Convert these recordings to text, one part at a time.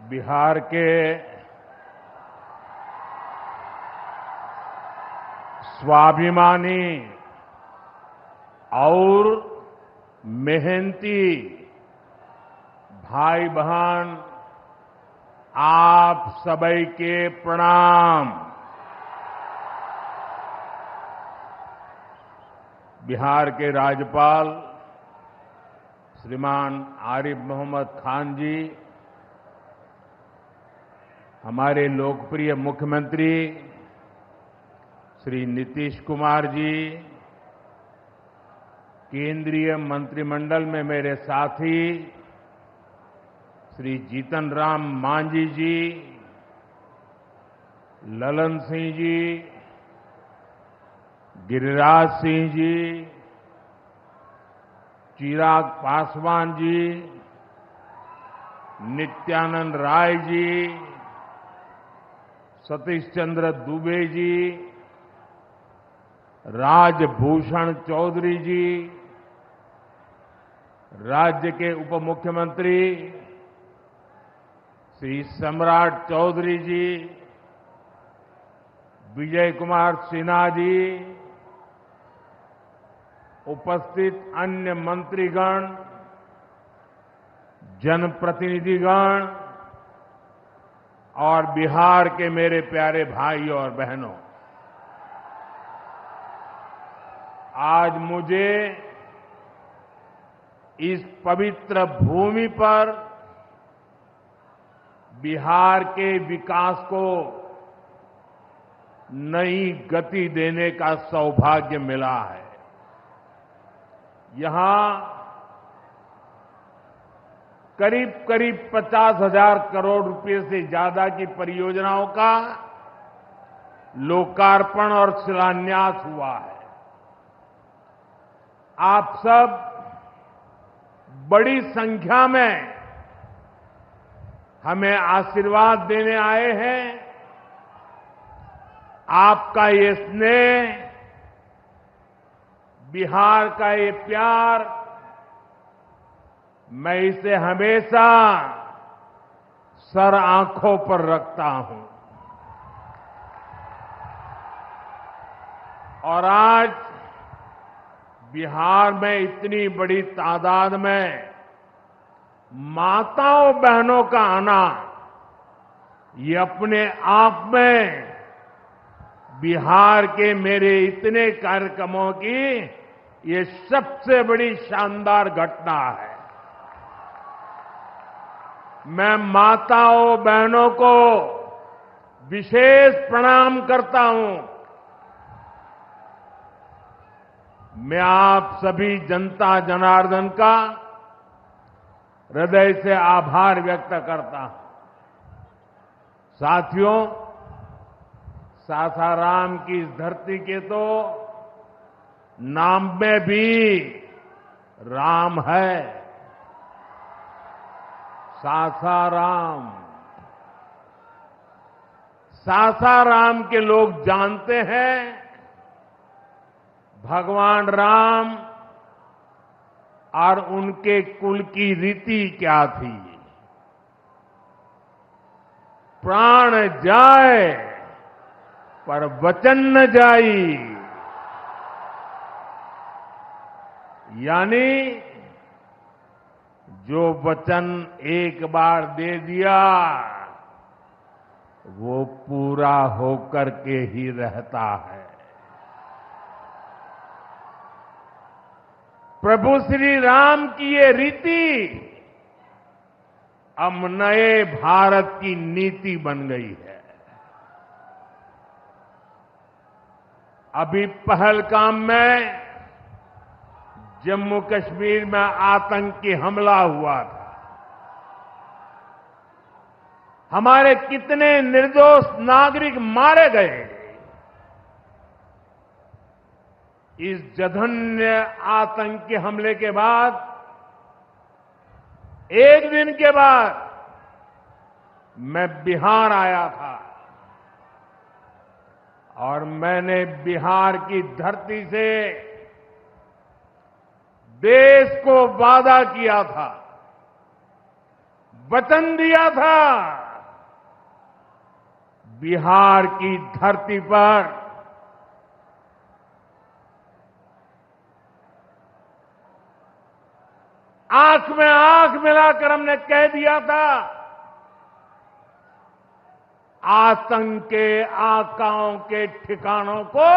बिहार के स्वाभिमानी और मेहनती भाई बहन, आप सभी के प्रणाम। बिहार के राज्यपाल श्रीमान आरिफ मोहम्मद खान जी, हमारे लोकप्रिय मुख्यमंत्री श्री नीतीश कुमार जी, केंद्रीय मंत्रिमंडल में मेरे साथी श्री जीतन राम मांझी जी, ललन सिंह जी, गिरिराज सिंह जी, चिराग पासवान जी, नित्यानंद राय जी, सतीश चंद्र दुबे जी, राजभूषण चौधरी जी, राज्य के उप मुख्यमंत्री श्री सम्राट चौधरी जी, विजय कुमार सिन्हा जी, उपस्थित अन्य मंत्रीगण, जनप्रतिनिधिगण और बिहार के मेरे प्यारे भाइयों और बहनों, आज मुझे इस पवित्र भूमि पर बिहार के विकास को नई गति देने का सौभाग्य मिला है। यहां करीब करीब 50,000 करोड़ रुपए से ज्यादा की परियोजनाओं का लोकार्पण और शिलान्यास हुआ है। आप सब बड़ी संख्या में हमें आशीर्वाद देने आए हैं। आपका ये स्नेह, बिहार का ये प्यार, मैं इसे हमेशा सर आंखों पर रखता हूं। और आज बिहार में इतनी बड़ी तादाद में माताओं बहनों का आना, ये अपने आप में बिहार के मेरे इतने कार्यक्रमों की ये सबसे बड़ी शानदार घटना है। मैं माताओं बहनों को विशेष प्रणाम करता हूं। मैं आप सभी जनता जनार्दन का हृदय से आभार व्यक्त करता हूं। साथियों, सासाराम की इस धरती के तो नाम में भी राम है। सासाराम, सासाराम के लोग जानते हैं भगवान राम और उनके कुल की रीति क्या थी। प्राण जाए पर वचन न जाई, यानी जो वचन एक बार दे दिया वो पूरा होकर के ही रहता है। प्रभु श्री राम की ये रीति अब नए भारत की नीति बन गई है। अभी पहलगाम में जम्मू कश्मीर में आतंकी हमला हुआ था। हमारे कितने निर्दोष नागरिक मारे गए। इस जघन्य आतंकी हमले के बाद, एक दिन के बाद मैं बिहार आया था और मैंने बिहार की धरती से देश को वादा किया था, वचन दिया था, बिहार की धरती पर आंख में आंख मिलाकर हमने कह दिया था, आतंक के आकाओं के ठिकानों को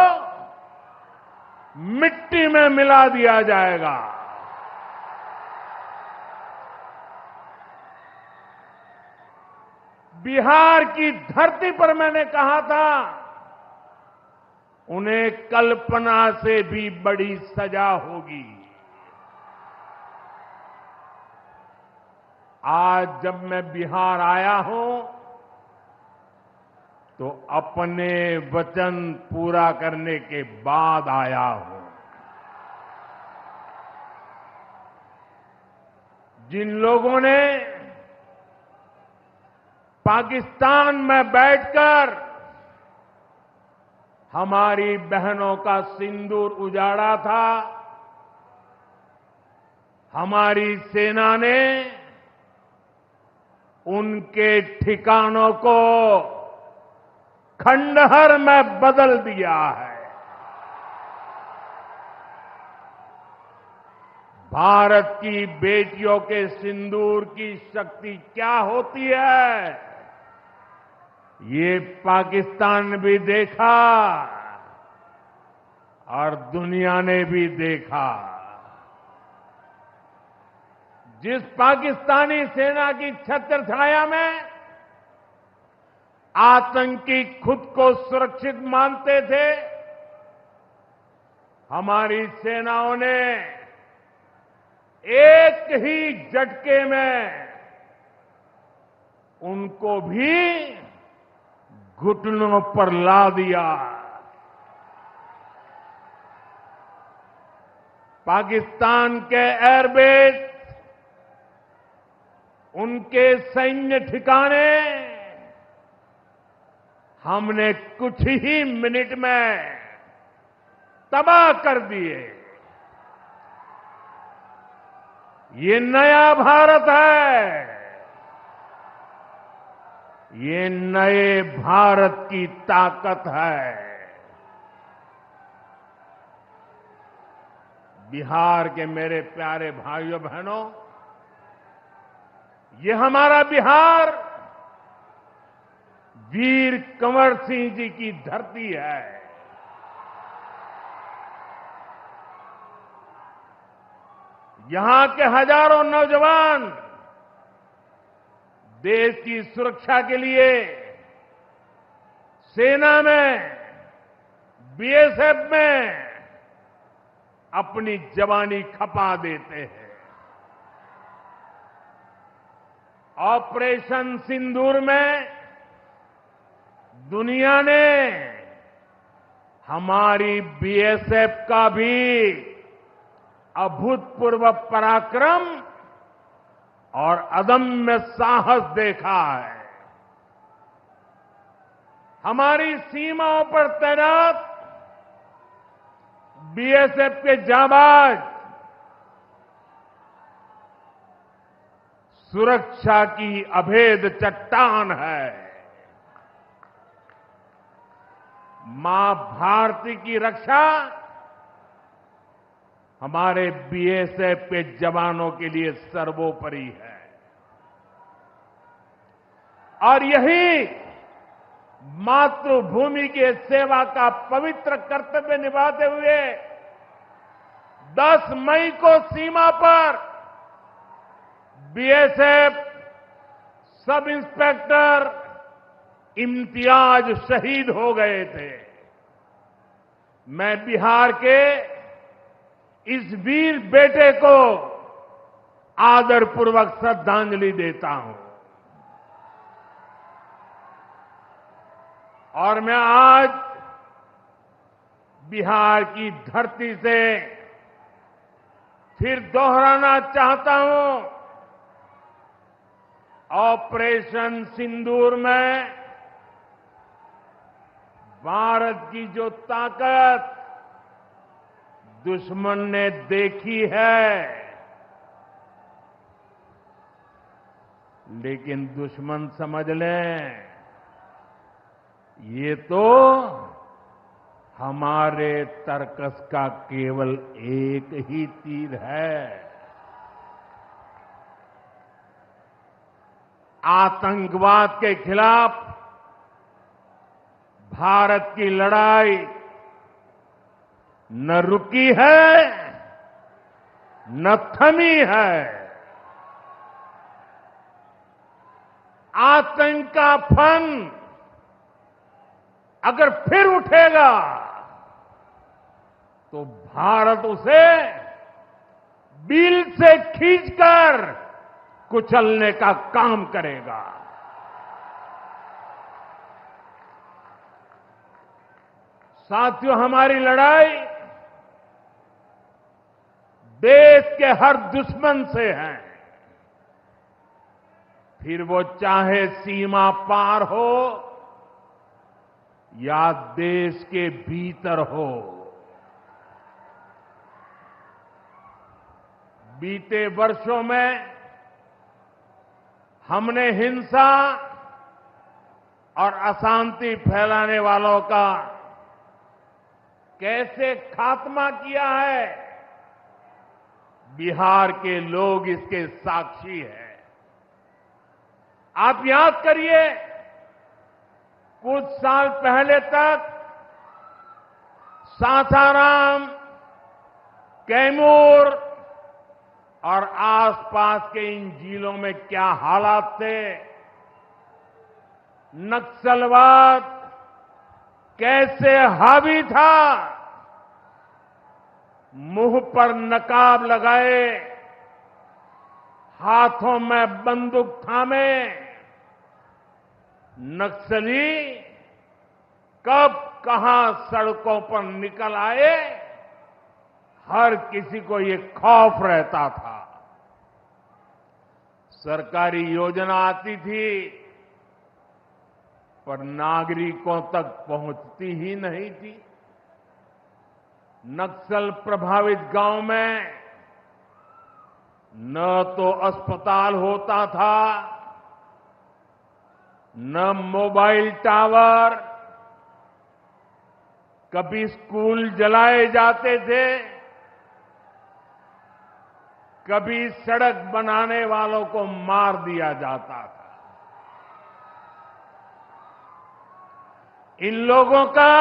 मिट्टी में मिला दिया जाएगा। बिहार की धरती पर मैंने कहा था, उन्हें कल्पना से भी बड़ी सजा होगी। आज जब मैं बिहार आया हूं तो अपने वचन पूरा करने के बाद आया हूं। जिन लोगों ने पाकिस्तान में बैठकर हमारी बहनों का सिंदूर उजाड़ा था, हमारी सेना ने उनके ठिकानों को खंडहर में बदल दिया है। भारत की बेटियों के सिंदूर की शक्ति क्या होती है, ये पाकिस्तान ने भी देखा और दुनिया ने भी देखा। जिस पाकिस्तानी सेना की छत्र छाया में आतंकी खुद को सुरक्षित मानते थे, हमारी सेनाओं ने एक ही झटके में उनको भी घुटनों पर ला दिया। पाकिस्तान के एयरबेस, उनके सैन्य ठिकाने हमने कुछ ही मिनट में तबाह कर दिए। ये नया भारत है, ये नए भारत की ताकत है। बिहार के मेरे प्यारे भाइयों बहनों, ये हमारा बिहार वीर कंवर सिंह जी की धरती है। यहां के हजारों नौजवान देश की सुरक्षा के लिए सेना में, बीएसएफ में अपनी जवानी खपा देते हैं। ऑपरेशन सिंदूर में दुनिया ने हमारी बीएसएफ का भी अभूतपूर्व पराक्रम और अदम्य साहस देखा है। हमारी सीमाओं पर तैनात बीएसएफ के जाबाज सुरक्षा की अभेद चट्टान है। मां भारती की रक्षा हमारे बीएसएफ के जवानों के लिए सर्वोपरि है। और यही मातृभूमि के सेवा का पवित्र कर्तव्य निभाते हुए 10 मई को सीमा पर बीएसएफ सब इंस्पेक्टर इम्तियाज शहीद हो गए थे। मैं बिहार के इस वीर बेटे को आदरपूर्वक श्रद्धांजलि देता हूं। और मैं आज बिहार की धरती से फिर दोहराना चाहता हूं, ऑपरेशन सिंदूर में भारत की जो ताकत दुश्मन ने देखी है, लेकिन दुश्मन समझ लें, ये तो हमारे तर्कस का केवल एक ही तीर है। आतंकवाद के खिलाफ भारत की लड़ाई न रुकी है, न थमी है। आतंक का फन अगर फिर उठेगा तो भारत उसे बिल से खींचकर कुचलने का काम करेगा। साथियों, हमारी लड़ाई देश के हर दुश्मन से है, फिर वो चाहे सीमा पार हो या देश के भीतर हो। बीते वर्षों में हमने हिंसा और अशांति फैलाने वालों का कैसे खात्मा किया है, बिहार के लोग इसके साक्षी हैं। आप याद करिए, कुछ साल पहले तक सासाराम, कैमूर और आसपास के इन जिलों में क्या हालात थे, नक्सलवाद कैसे हावी था, मुंह पर नकाब लगाए, हाथों में बंदूक थामे नक्सली कब कहां सड़कों पर निकल आए, हर किसी को ये खौफ रहता था। सरकारी योजना आती थी पर नागरिकों तक पहुंचती ही नहीं थी। नक्सल प्रभावित गांव में न तो अस्पताल होता था, न मोबाइल टावर, कभी स्कूल जलाए जाते थे, कभी सड़क बनाने वालों को मार दिया जाता था। इन लोगों का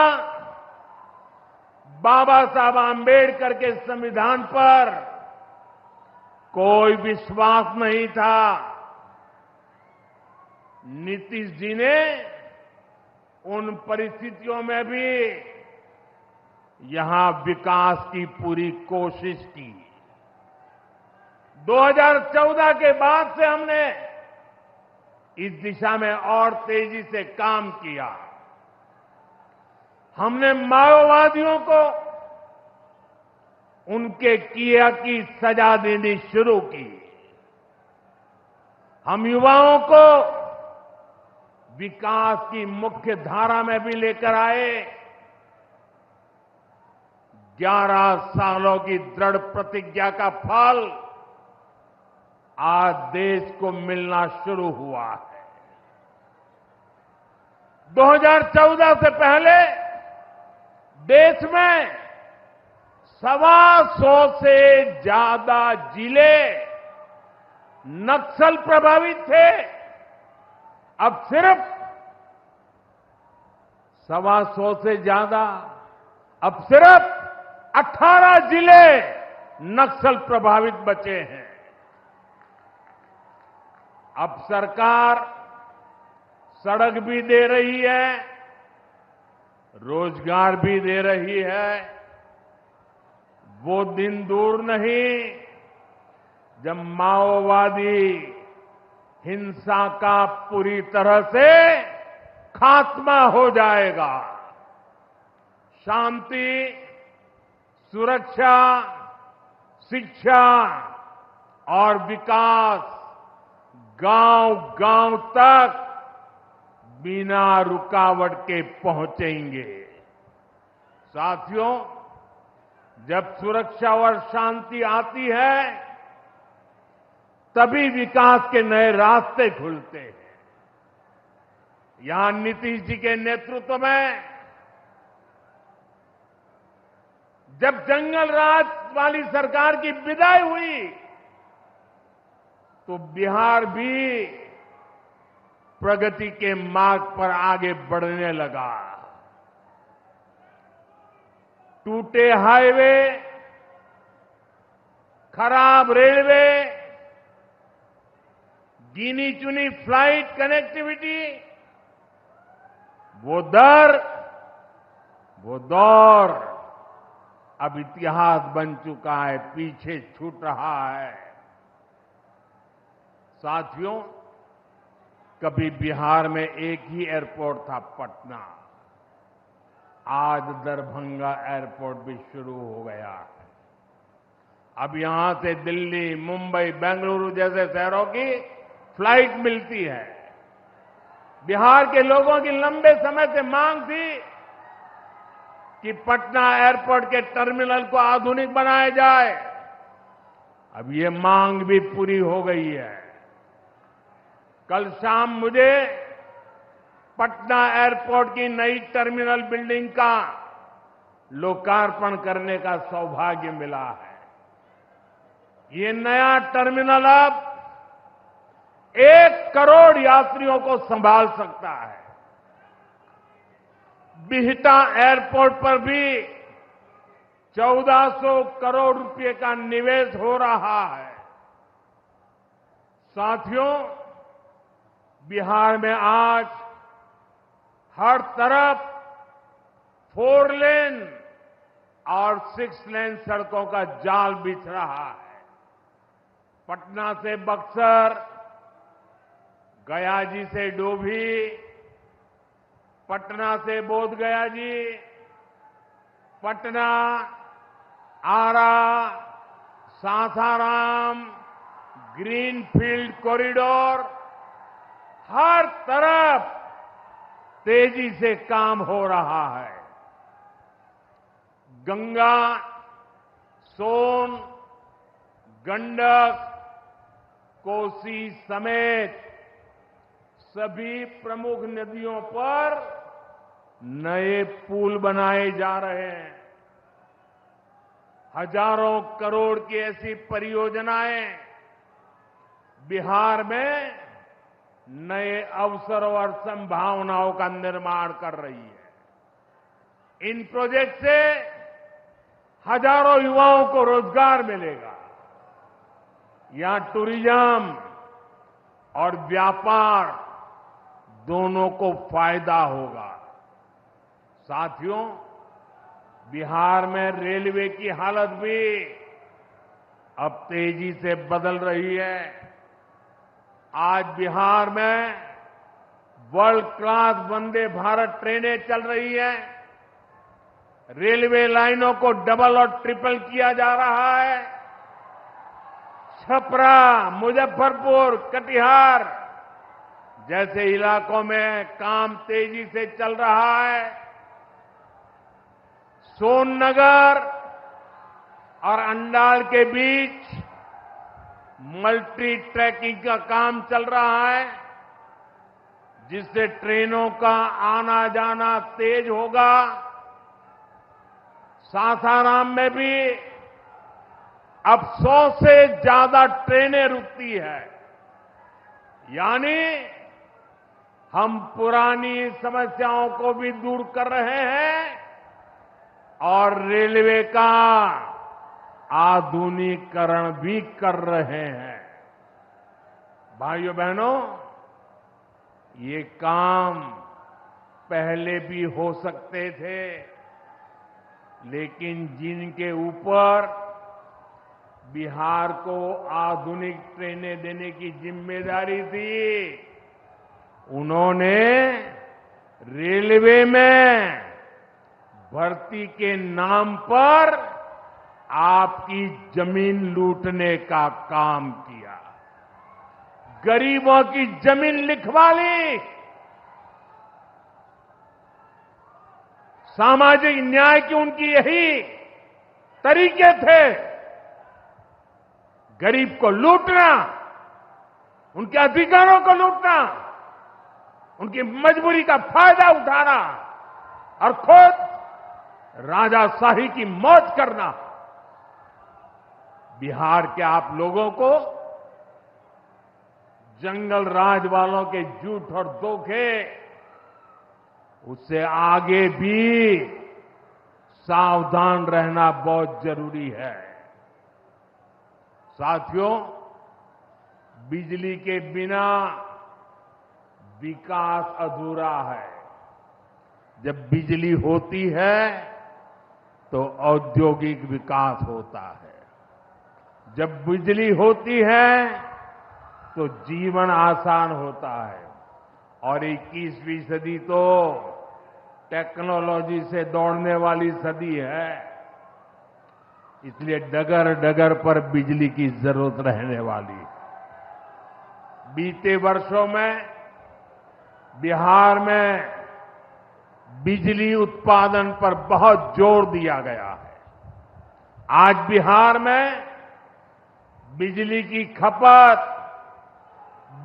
बाबा साहब आंबेडकर के संविधान पर कोई विश्वास नहीं था। नीतीश जी ने उन परिस्थितियों में भी यहां विकास की पूरी कोशिश की। 2014 के बाद से हमने इस दिशा में और तेजी से काम किया। हमने माओवादियों को उनके किया की सजा देनी शुरू की। हम युवाओं को विकास की मुख्य धारा में भी लेकर आए। 11 सालों की दृढ़ प्रतिज्ञा का फल आज देश को मिलना शुरू हुआ है। 2014 से पहले देश में 125 से ज्यादा जिले नक्सल प्रभावित थे। अब सिर्फ 125 से ज्यादा, अब सिर्फ 18 जिले नक्सल प्रभावित बचे हैं। अब सरकार सड़क भी दे रही है, रोजगार भी दे रही है। वो दिन दूर नहीं जब माओवादी हिंसा का पूरी तरह से खात्मा हो जाएगा। शांति, सुरक्षा, शिक्षा और विकास गांव-गांव तक बिना रुकावट के पहुंचेंगे। साथियों, जब सुरक्षा और शांति आती है तभी विकास के नए रास्ते खुलते हैं। यहां नीतीश जी के नेतृत्व में जब जंगल राज वाली सरकार की विदाई हुई तो बिहार भी प्रगति के मार्ग पर आगे बढ़ने लगा। टूटे हाईवे, खराब रेलवे, गिनी चुनी फ्लाइट कनेक्टिविटी, वो दौर अब इतिहास बन चुका है, पीछे छूट रहा है। साथियों, कभी बिहार में एक ही एयरपोर्ट था, पटना। आज दरभंगा एयरपोर्ट भी शुरू हो गया है। अब यहां से दिल्ली, मुंबई, बेंगलुरु जैसे शहरों की फ्लाइट मिलती है। बिहार के लोगों की लंबे समय से मांग थी कि पटना एयरपोर्ट के टर्मिनल को आधुनिक बनाया जाए। अब ये मांग भी पूरी हो गई है। कल शाम मुझे पटना एयरपोर्ट की नई टर्मिनल बिल्डिंग का लोकार्पण करने का सौभाग्य मिला है। ये नया टर्मिनल अब 1 करोड़ यात्रियों को संभाल सकता है। बिहटा एयरपोर्ट पर भी 1400 करोड़ रुपए का निवेश हो रहा है। साथियों, बिहार में आज हर तरफ 4 लेन और 6 लेन सड़कों का जाल बिछ रहा है। पटना से बक्सर, गया जी से डोभी, पटना से बोधगया जी, पटना, आरा, सासाराम, ग्रीनफील्ड कॉरिडोर, हर तरफ तेजी से काम हो रहा है। गंगा, सोन, गंडक, कोसी समेत सभी प्रमुख नदियों पर नए पुल बनाए जा रहे हैं। हजारों करोड़ की ऐसी परियोजनाएं बिहार में नए अवसरों और संभावनाओं का निर्माण कर रही है। इन प्रोजेक्ट से हजारों युवाओं को रोजगार मिलेगा। यहां टूरिज्म और व्यापार दोनों को फायदा होगा। साथियों, बिहार में रेलवे की हालत भी अब तेजी से बदल रही है। आज बिहार में वर्ल्ड क्लास वंदे भारत ट्रेनें चल रही हैं। रेलवे लाइनों को डबल और ट्रिपल किया जा रहा है। छपरा, मुजफ्फरपुर, कटिहार जैसे इलाकों में काम तेजी से चल रहा है। सोननगर और अंडाल के बीच मल्टी ट्रैकिंग का काम चल रहा है, जिससे ट्रेनों का आना जाना तेज होगा। सासाराम में भी अब 100 से ज्यादा ट्रेनें रुकती है। यानी हम पुरानी समस्याओं को भी दूर कर रहे हैं और रेलवे का आधुनिकीकरण भी कर रहे हैं। भाइयों बहनों, ये काम पहले भी हो सकते थे, लेकिन जिनके ऊपर बिहार को आधुनिक ट्रेनें देने की जिम्मेदारी थी, उन्होंने रेलवे में भर्ती के नाम पर आपकी जमीन लूटने का काम किया। गरीबों की जमीन लिखवा ली। सामाजिक न्याय की उनकी यही तरीके थे। गरीब को लूटना उनके अधिकारों को लूटना, उनकी मजबूरी का फायदा उठाना और खुद राजाशाही की मौज करना। बिहार के आप लोगों को जंगल राज वालों के झूठ और धोखे, उससे आगे भी सावधान रहना बहुत जरूरी है। साथियों, बिजली के बिना विकास अधूरा है। जब बिजली होती है तो औद्योगिक विकास होता है। जब बिजली होती है तो जीवन आसान होता है। और 21वीं सदी तो टेक्नोलॉजी से दौड़ने वाली सदी है। इसलिए डगर डगर पर बिजली की जरूरत रहने वाली है। बीते वर्षों में बिहार में बिजली उत्पादन पर बहुत जोर दिया गया है। आज बिहार में बिजली की खपत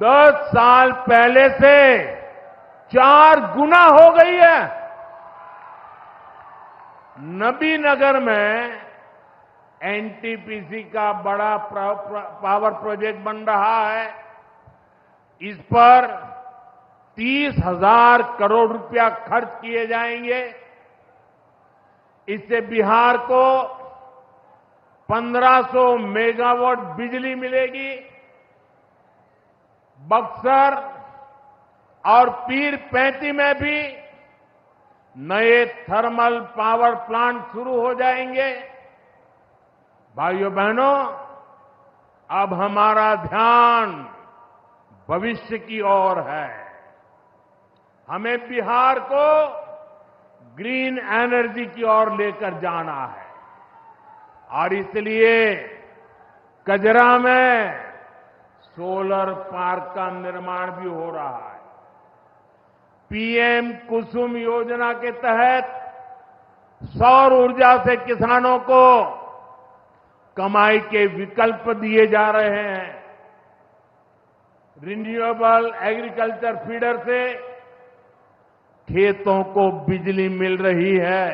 10 साल पहले से 4 गुना हो गई है। नबीनगर में एनटीपीसी का बड़ा पावर प्रोजेक्ट बन रहा है। इस पर 30,000 करोड़ रुपया खर्च किए जाएंगे। इससे बिहार को 1500 मेगावाट बिजली मिलेगी। बक्सर और पीरपैंती में भी नए थर्मल पावर प्लांट शुरू हो जाएंगे। भाइयों बहनों, अब हमारा ध्यान भविष्य की ओर है। हमें बिहार को ग्रीन एनर्जी की ओर लेकर जाना है और इसलिए कजरा में सोलर पार्क का निर्माण भी हो रहा है। पीएम कुसुम योजना के तहत सौर ऊर्जा से किसानों को कमाई के विकल्प दिए जा रहे हैं। रिन्यूएबल एग्रीकल्चर फीडर से खेतों को बिजली मिल रही है।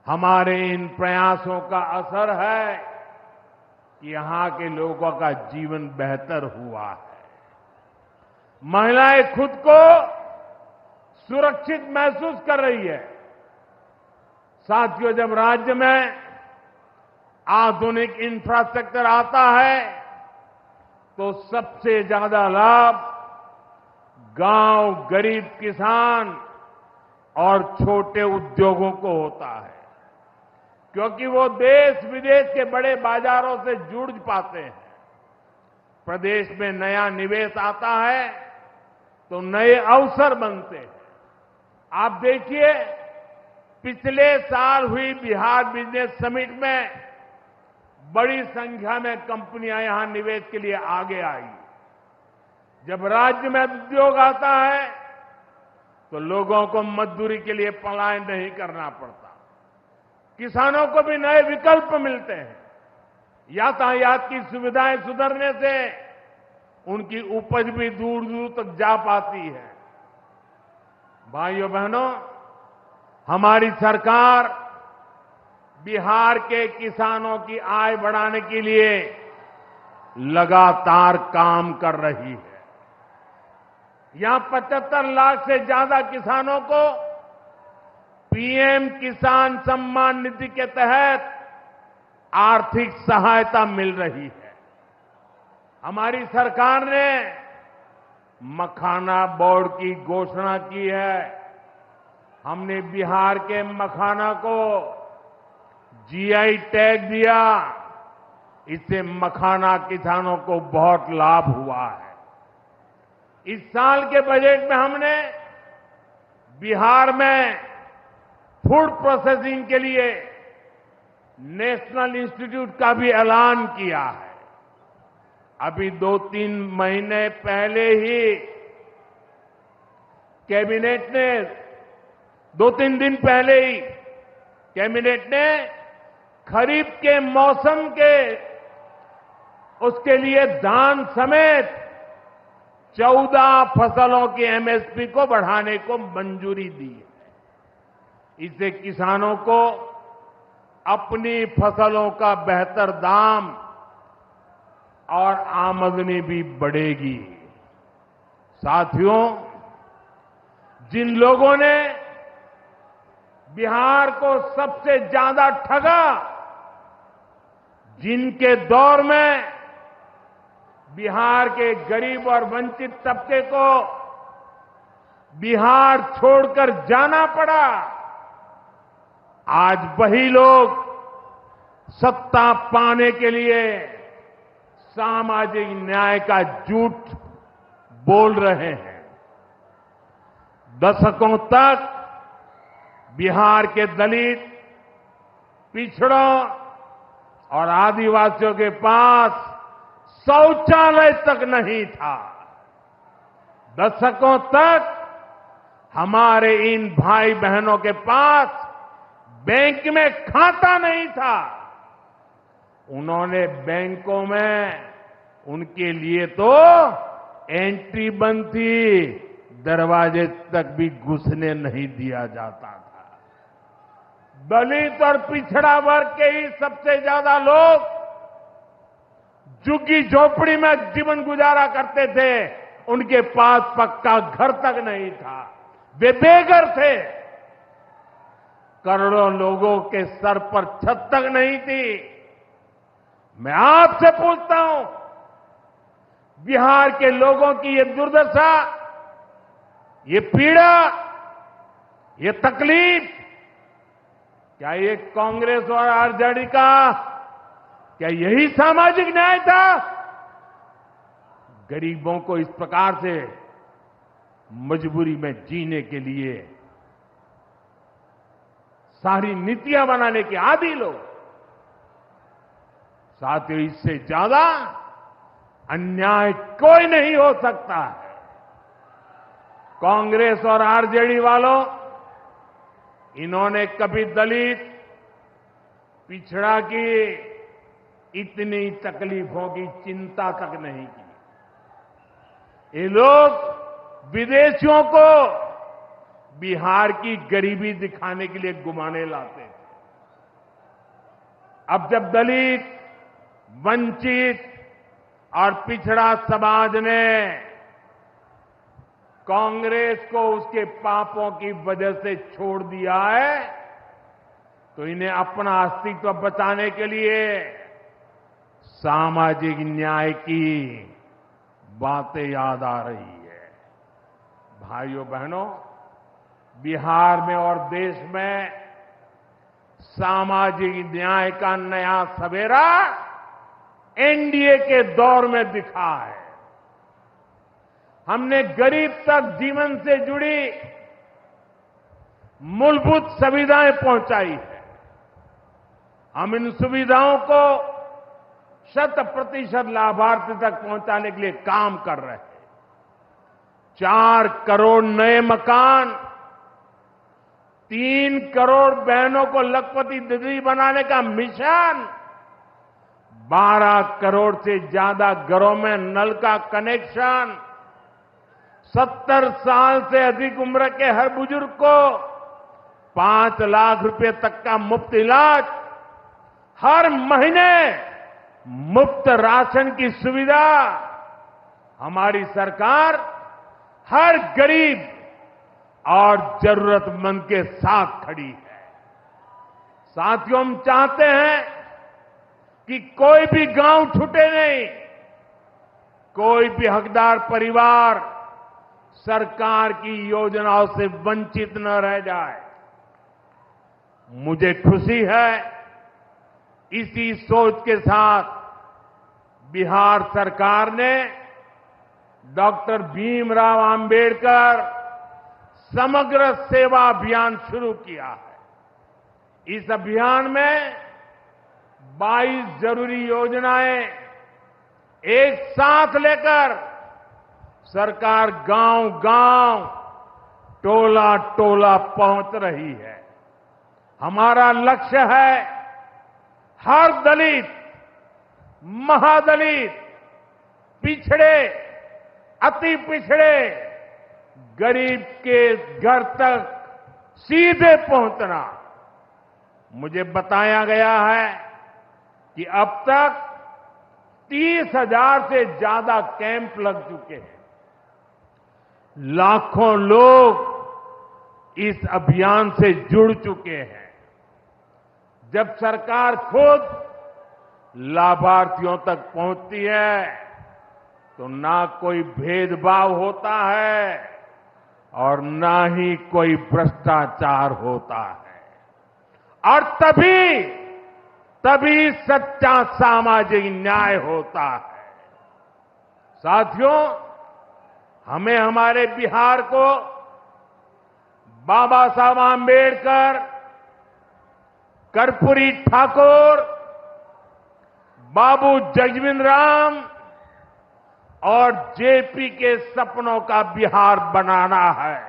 हमारे इन प्रयासों का असर है कि यहां के लोगों का जीवन बेहतर हुआ है। महिलाएं खुद को सुरक्षित महसूस कर रही है। साथियों, जब राज्य में आधुनिक इंफ्रास्ट्रक्चर आता है तो सबसे ज्यादा लाभ गांव, गरीब किसान और छोटे उद्योगों को होता है, क्योंकि वो देश विदेश के बड़े बाजारों से जुड़ पाते हैं। प्रदेश में नया निवेश आता है तो नए अवसर बनते हैं। आप देखिए, पिछले साल हुई बिहार बिजनेस समिट में बड़ी संख्या में कंपनियां यहां निवेश के लिए आगे आई। जब राज्य में उद्योग आता है तो लोगों को मजदूरी के लिए पलायन नहीं करना पड़ता। किसानों को भी नए विकल्प मिलते हैं। यातायात की सुविधाएं सुधरने से उनकी उपज भी दूर दूर तक जा पाती है। भाइयों बहनों, हमारी सरकार बिहार के किसानों की आय बढ़ाने के लिए लगातार काम कर रही है। यहां 75 लाख से ज्यादा किसानों को पीएम किसान सम्मान निधि के तहत आर्थिक सहायता मिल रही है। हमारी सरकार ने मखाना बोर्ड की घोषणा की है। हमने बिहार के मखाना को जीआई टैग दिया। इससे मखाना किसानों को बहुत लाभ हुआ है। इस साल के बजट में हमने बिहार में फूड प्रोसेसिंग के लिए नेशनल इंस्टीट्यूट का भी ऐलान किया है। अभी 2-3 महीने पहले ही कैबिनेट ने 2-3 दिन पहले ही कैबिनेट ने खरीफ के मौसम के उसके लिए धान समेत 14 फसलों की एमएसपी को बढ़ाने को मंजूरी दी है। इससे किसानों को अपनी फसलों का बेहतर दाम और आमदनी भी बढ़ेगी। साथियों, जिन लोगों ने बिहार को सबसे ज्यादा ठगा, जिनके दौर में बिहार के गरीब और वंचित तबके को बिहार छोड़कर जाना पड़ा, आज वही लोग सत्ता पाने के लिए सामाजिक न्याय का झूठ बोल रहे हैं। दशकों तक बिहार के दलित, पिछड़ों और आदिवासियों के पास शौचालय तक नहीं था। दशकों तक हमारे इन भाई बहनों के पास बैंक में खाता नहीं था। उन्होंने बैंकों में उनके लिए तो एंट्री बंद थी, दरवाजे तक भी घुसने नहीं दिया जाता था। दलित और पिछड़ा वर्ग के ही सबसे ज्यादा लोग झुग्गी झोपड़ी में जीवन गुजारा करते थे। उनके पास पक्का घर तक नहीं था, वे बेघर थे। करोड़ों लोगों के सर पर छत तक नहीं थी। मैं आपसे पूछता हूं, बिहार के लोगों की ये दुर्दशा, ये पीड़ा, ये तकलीफ, क्या ये कांग्रेस और आरजेडी का, क्या यही सामाजिक न्याय था? गरीबों को इस प्रकार से मजबूरी में जीने के लिए सारी नीतियां बनाने के आदी लोग। साथियों, इससे ज्यादा अन्याय कोई नहीं हो सकता है। कांग्रेस और आरजेडी वालों, इन्होंने कभी दलित, पिछड़ा की इतनी तकलीफों की चिंता तक नहीं की। ये लोग विदेशियों को बिहार की गरीबी दिखाने के लिए घुमाने लाते थे। अब जब दलित, वंचित और पिछड़ा समाज ने कांग्रेस को उसके पापों की वजह से छोड़ दिया है, तो इन्हें अपना अस्तित्व बचाने के लिए सामाजिक न्याय की बातें याद आ रही है। भाइयों बहनों, बिहार में और देश में सामाजिक न्याय का नया सवेरा एनडीए के दौर में दिखा है। हमने गरीब तक जीवन से जुड़ी मूलभूत सुविधाएं पहुंचाई है। हम इन सुविधाओं को 100% लाभार्थी तक पहुंचाने के लिए काम कर रहे हैं। 4 करोड़ नए मकान, 3 करोड़ बहनों को लखपति दीदी बनाने का मिशन, 12 करोड़ से ज्यादा घरों में नल का कनेक्शन, 70 साल से अधिक उम्र के हर बुजुर्ग को 5 लाख रुपए तक का मुफ्त इलाज, हर महीने मुफ्त राशन की सुविधा। हमारी सरकार हर गरीब और जरूरतमंद के साथ खड़ी है। साथियों, हम चाहते हैं कि कोई भी गांव छूटे नहीं, कोई भी हकदार परिवार सरकार की योजनाओं से वंचित न रह जाए। मुझे खुशी है, इसी सोच के साथ बिहार सरकार ने डॉक्टर भीमराव अंबेडकर समग्र सेवा अभियान शुरू किया है। इस अभियान में 22 जरूरी योजनाएं एक साथ लेकर सरकार गांव-गांव, टोला-टोला पहुंच रही है। हमारा लक्ष्य है हर दलित, महादलित, पिछड़े, अति पिछड़े, गरीब के घर तक सीधे पहुंचना। मुझे बताया गया है कि अब तक 30,000 से ज्यादा कैंप लग चुके हैं। लाखों लोग इस अभियान से जुड़ चुके हैं। जब सरकार खुद लाभार्थियों तक पहुंचती है तो ना कोई भेदभाव होता है और ना ही कोई भ्रष्टाचार होता है, और तभी सच्चा सामाजिक न्याय होता है। साथियों, हमें हमारे बिहार को बाबा साहब आंबेडकर, कर्पूरी ठाकुर, बाबू जगजीवन राम और जेपी के सपनों का बिहार बनाना है।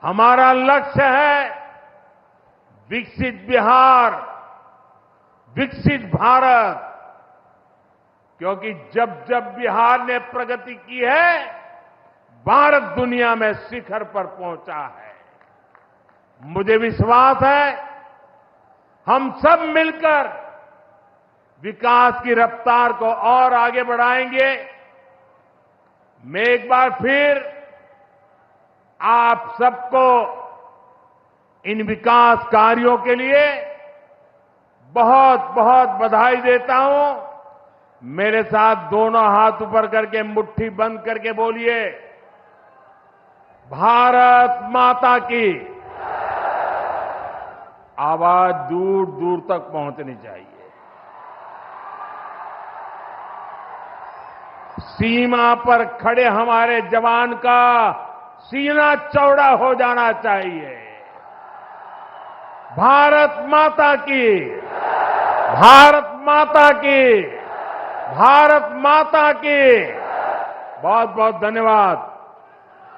हमारा लक्ष्य है विकसित बिहार, विकसित भारत, क्योंकि जब जब बिहार ने प्रगति की है, भारत दुनिया में शिखर पर पहुंचा है। मुझे विश्वास है हम सब मिलकर विकास की रफ्तार को और आगे बढ़ाएंगे। मैं एक बार फिर आप सबको इन विकास कार्यों के लिए बहुत बहुत बधाई देता हूं। मेरे साथ दोनों हाथ ऊपर करके मुट्ठी बंद करके बोलिए, भारत माता की। आवाज दूर दूर तक पहुंचनी चाहिए। सीमा पर खड़े हमारे जवान का सीना चौड़ा हो जाना चाहिए। भारत माता की, भारत माता की, भारत माता की। बहुत बहुत धन्यवाद।